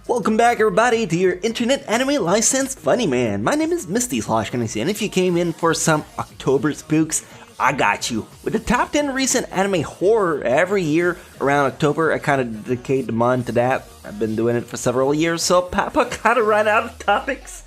Welcome back, everybody, to your internet anime licensed funny man. My name is Misty /Kanisi, and if you came in for some October spooks, I got you. With the top 10 recent anime horror every year around October, I kind of dedicate the month to that. I've been doing it for several years, so Papa kind of ran out of topics.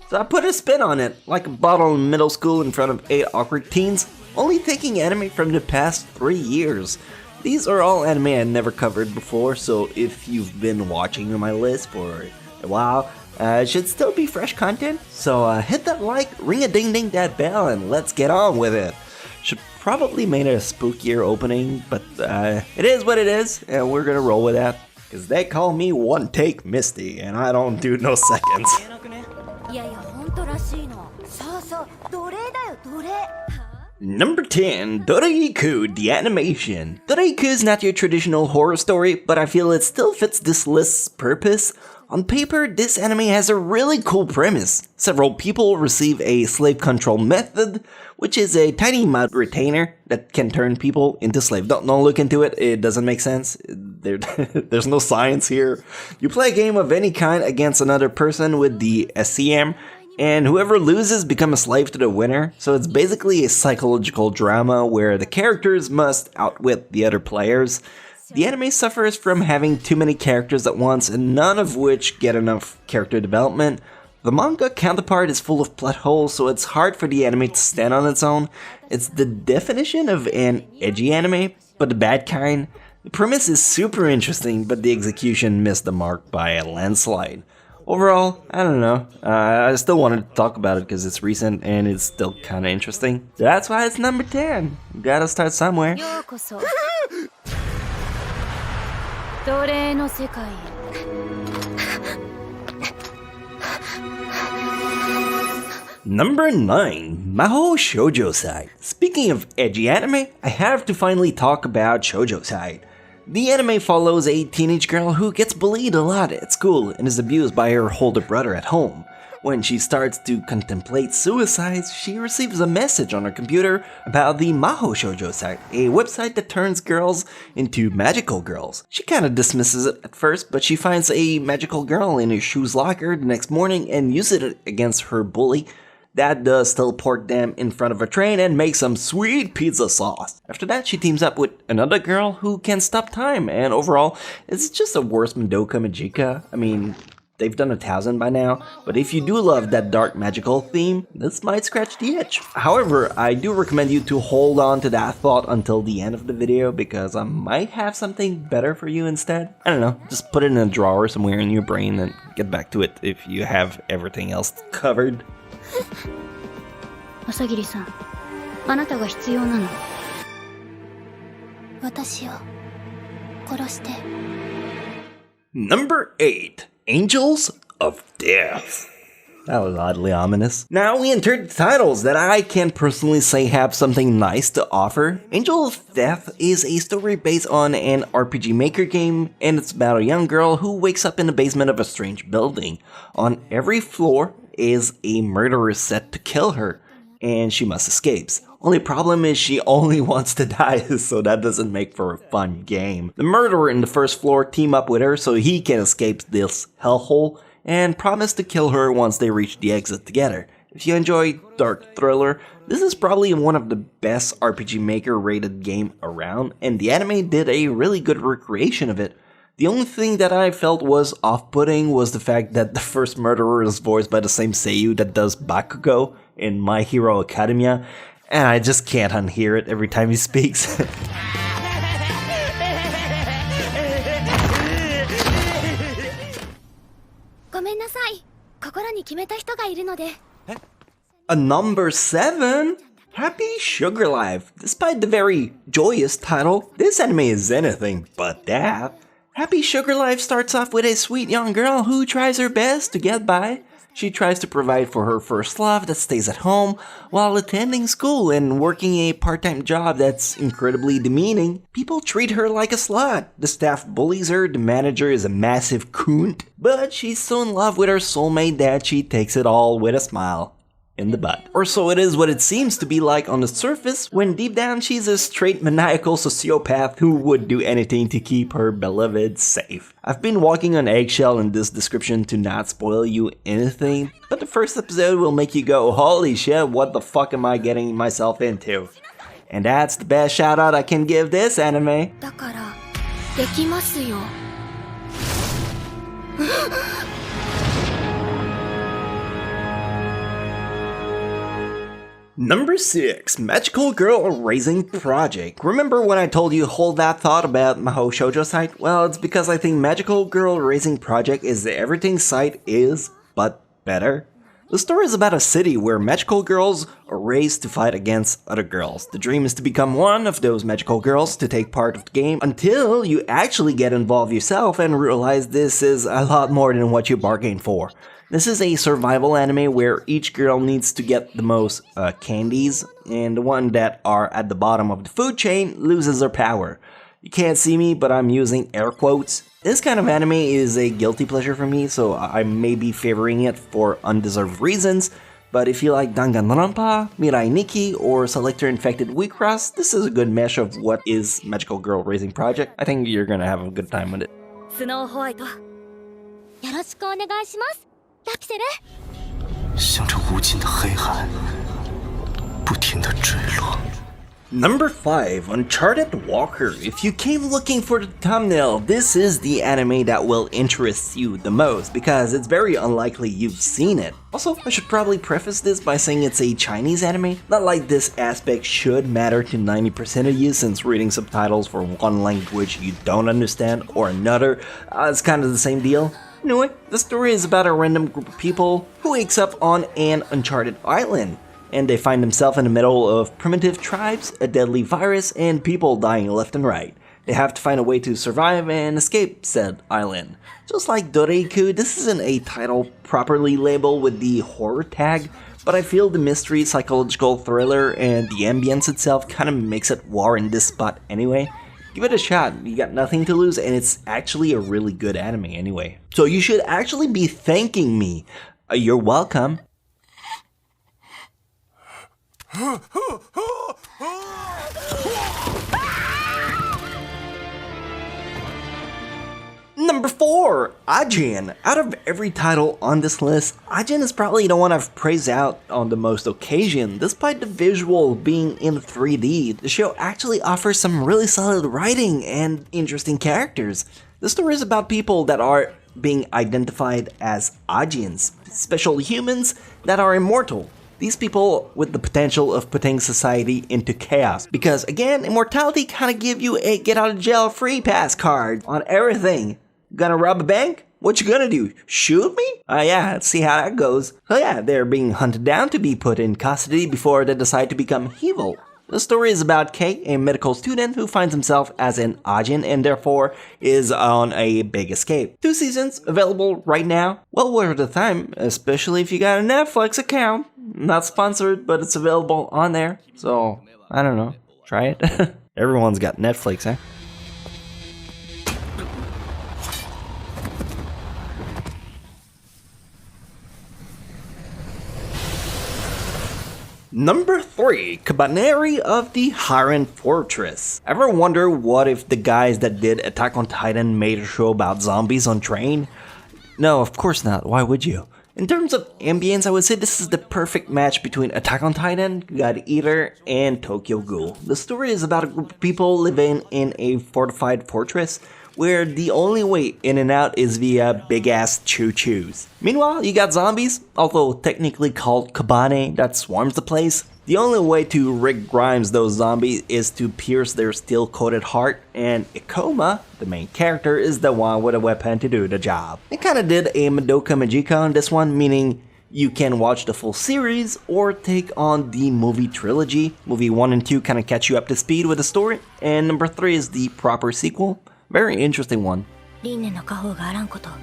So I put a spin on it, like a bottle in middle school in front of 8 awkward teens, only taking anime from the past 3 years. These are all anime I never covered before, so if you've been watching my list for a while, it should still be fresh content. So hit that like, ring a ding ding that bell, and let's get on with it. Should probably made it a spookier opening, but it is what it is, and we're gonna roll with that. Cause they call me One Take Misty, and I don't do no seconds. Number 10, Doreiku, the animation. Doreiku is not your traditional horror story, but I feel it still fits this list's purpose. On paper, this anime has a really cool premise. Several people receive a slave control method, which is a tiny mud retainer that can turn people into slaves. Don't look into it, it doesn't make sense. There's no science here. You play a game of any kind against another person with the SCM, and whoever loses becomes a slave to the winner. So it's basically a psychological drama where the characters must outwit the other players. The anime suffers from having too many characters at once, and none of which get enough character development. The manga counterpart is full of plot holes, so it's hard for the anime to stand on its own. It's the definition of an edgy anime, but the bad kind. The premise is super interesting, but the execution missed the mark by a landslide. Overall, I don't know, I still wanted to talk about it because it's recent and it's still kinda interesting. So that's why it's number 10. You gotta start somewhere. Number 9, Mahou Shoujo Side. Speaking of edgy anime, I have to finally talk about Shoujo Side. The anime follows a teenage girl who gets bullied a lot at school and is abused by her older brother at home. When she starts to contemplate suicide, she receives a message on her computer about the Mahou Shoujo site, a website that turns girls into magical girls. She kinda dismisses it at first, but she finds a magical girl in her shoes locker the next morning and uses it against her bully. That does teleport them in front of a train and make some sweet pizza sauce. After that, she teams up with another girl who can stop time, and overall, it's just a worse Madoka Magica. I mean, they've done 1,000 by now, but if you do love that dark magical theme, this might scratch the itch. However, I do recommend you to hold on to that thought until the end of the video, because I might have something better for you instead. I don't know, just put it in a drawer somewhere in your brain and get back to it if you have everything else covered. 朝霧さん、あなたが必要なの。私を殺して。Number 8, Angels of Death. That was oddly ominous. Now we entered titles that I can personally say have something nice to offer. Angel of Death is a story based on an RPG Maker game, and it's about a young girl who wakes up in the basement of a strange building. On every floor is a murderer set to kill her, and she must escape. Only problem is she only wants to die, so that doesn't make for a fun game. The murderer in the first floor team up with her so he can escape this hellhole, and promise to kill her once they reach the exit together. If you enjoy dark thriller, this is probably one of the best RPG Maker rated game around, and the anime did a really good recreation of it. The only thing that I felt was off-putting was the fact that the first murderer is voiced by the same seiyuu that does Bakugo in My Hero Academia, and I just can't unhear it every time he speaks. A number 7? Happy Sugar Life. Despite the very joyous title, this anime is anything but that. Happy Sugar Life starts off with a sweet young girl who tries her best to get by. She tries to provide for her first love that stays at home while attending school and working a part-time job that's incredibly demeaning. People treat her like a slut. The staff bullies her, the manager is a massive coont, but she's so in love with her soulmate that she takes it all with a smile. in the butt. Or so it is what it seems to be like on the surface, when deep down she's a straight maniacal sociopath who would do anything to keep her beloved safe. I've been walking on eggshell in this description to not spoil you anything, but the first episode will make you go, holy shit, what the fuck am I getting myself into? And that's the best shout out I can give this anime. だから、できますよ。Number 6, Magical Girl Raising Project. Remember when I told you hold that thought about Mahou Shoujo site? Well, it's because I think Magical Girl Raising Project is the everything site is, but better. The story is about a city where magical girls are raised to fight against other girls. The dream is to become one of those magical girls to take part of the game until you actually get involved yourself and realize this is a lot more than what you bargained for. This is a survival anime where each girl needs to get the most candies, and the one that are at the bottom of the food chain loses their power. You can't see me, but I'm using air quotes. This kind of anime is a guilty pleasure for me, so I may be favoring it for undeserved reasons, but if you like Danganronpa, Mirai Nikki, or Selector Infected Wheatgrass, this is a good mesh of what is Magical Girl Raising Project. I think you're gonna have a good time with it. Snow White. よろしくお願いします。ラピセル。向着无尽的黑暗，不停地坠落。 Number 5, Uncharted Walker. If you came looking for the thumbnail, this is the anime that will interest you the most, because it's very unlikely you've seen it. Also, I should probably preface this by saying it's a Chinese anime. Not like this aspect should matter to 90% of you, since reading subtitles for one language you don't understand or another, it's kind of the same deal. Anyway, the story is about a random group of people who wakes up on an uncharted island, and they find themselves in the middle of primitive tribes, a deadly virus, and people dying left and right. They have to find a way to survive and escape said island. Just like Doreiku, this isn't a title properly labeled with the horror tag, but I feel the mystery, psychological thriller, and the ambience itself kind of makes it warrant this spot anyway. Give it a shot, you got nothing to lose, and it's actually a really good anime anyway. So you should actually be thanking me. You're welcome. Number 4, Ajin. Out of every title on this list, Ajin is probably the one I've praised out on the most occasion. Despite the visual being in 3D, the show actually offers some really solid writing and interesting characters. The story is about people that are being identified as Ajins, special humans that are immortal. These people with the potential of putting society into chaos. Because again, immortality kind of give you a get out of jail free pass card on everything. Gonna rob a bank? What you gonna do? Shoot me? Yeah, let's see how that goes. So yeah, they're being hunted down to be put in custody before they decide to become evil. The story is about Kei, a medical student who finds himself as an Ajin and therefore is on a big escape. 2 seasons available right now. Well worth the time, especially if you got a Netflix account. Not sponsored, but it's available on there. So, I don't know. Try it. Everyone's got Netflix, eh? Number 3, Kabaneri of the Harren Fortress. Ever wonder what if the guys that did Attack on Titan made a show about zombies on train? No, of course not. Why would you? In terms of ambience, I would say this is the perfect match between Attack on Titan, God Eater, and Tokyo Ghoul. The story is about a group of people living in a fortified fortress where the only way in and out is via big-ass choo-choos. Meanwhile, you got zombies, although technically called Kabane, that swarms the place. The only way to Rick Grimes those zombies is to pierce their steel-coated heart, and Ikoma, the main character, is the one with a weapon to do the job. They kinda did a Madoka Magica on this one, meaning you can watch the full series or take on the movie trilogy. Movie 1 and 2 kinda catch you up to speed with the story, and number 3 is the proper sequel. Very interesting one. 輪廻の家宝があらんこと。や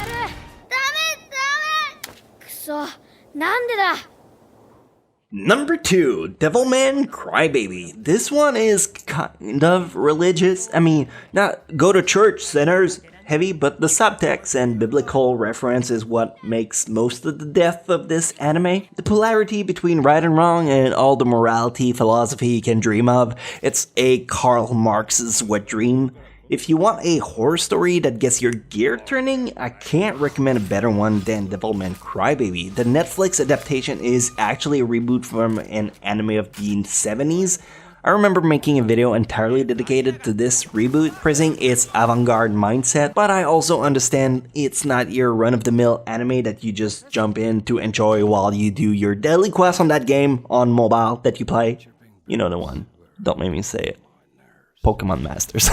る。ダメ。くそ。なんでだ。Number 2, Devilman Crybaby. This one is kind of religious. I mean, not go to church, sinners. heavy, but the subtext and biblical reference is what makes most of the depth of this anime. The polarity between right and wrong and all the morality philosophy you can dream of. It's a Karl Marx's wet dream. If you want a horror story that gets your gear turning, I can't recommend a better one than Devilman Crybaby. The Netflix adaptation is actually a reboot from an anime of the 70s. I remember making a video entirely dedicated to this reboot, praising its avant-garde mindset, but I also understand it's not your run-of-the-mill anime that you just jump in to enjoy while you do your daily quest on that game on mobile that you play. You know the one. Don't make me say it. Pokemon Masters.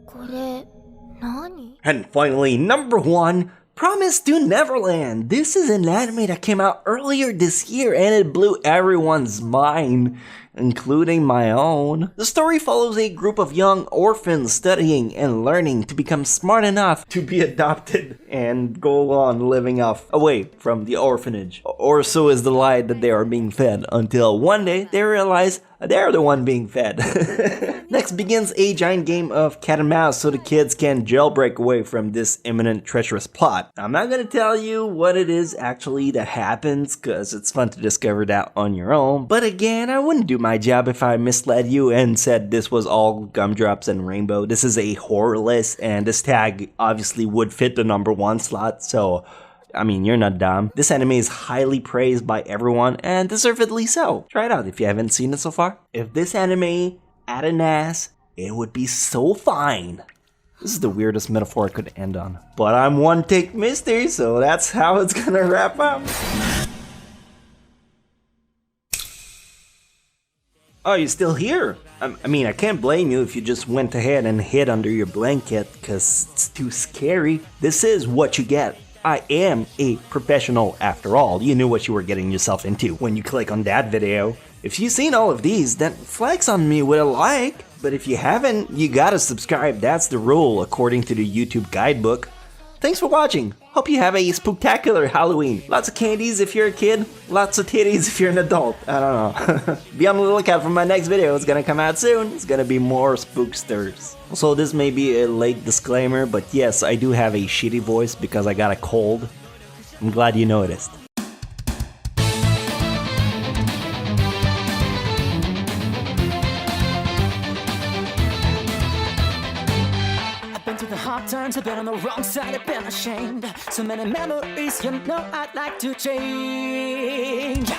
これ何？ And finally, number 1, Promise to Neverland. This is an anime that came out earlier this year and it blew everyone's mind, including my own. The story follows a group of young orphans studying and learning to become smart enough to be adopted and go on living off away from the orphanage. Or so is the lie that they are being fed, until one day they realize they're the one being fed. Next begins a giant game of cat and mouse so the kids can jailbreak away from this imminent treacherous plot. I'm not gonna tell you what it is actually that happens, cause it's fun to discover that on your own, but again, I wouldn't do my job if I misled you and said this was all gumdrops and rainbow. This is a horror list, and this tag obviously would fit the number 1 slot, so I mean, you're not dumb. This anime is highly praised by everyone, and deservedly so. Try it out if you haven't seen it so far. If this anime had an ass, it would be so fine. This is the weirdest metaphor I could end on. But I'm one take mister, so that's how it's gonna wrap up. Oh, you're still here? I mean, I can't blame you if you just went ahead and hid under your blanket, cause it's too scary. This is what you get. I am a professional after all. You knew what you were getting yourself into when you click on that video. If you've seen all of these, then flex on me with a like. But if you haven't, you gotta subscribe. That's the rule according to the YouTube guidebook. Thanks for watching. Hope you have a spooktacular Halloween. Lots of candies if you're a kid, lots of titties if you're an adult. I don't know. Be on the lookout for my next video. It's gonna come out soon. It's gonna be more spooksters. Also, this may be a late disclaimer, but yes, I do have a shitty voice because I got a cold. I'm glad you noticed. Hard times, I've been on the wrong side, I've been ashamed. So many memories, you know I'd like to change.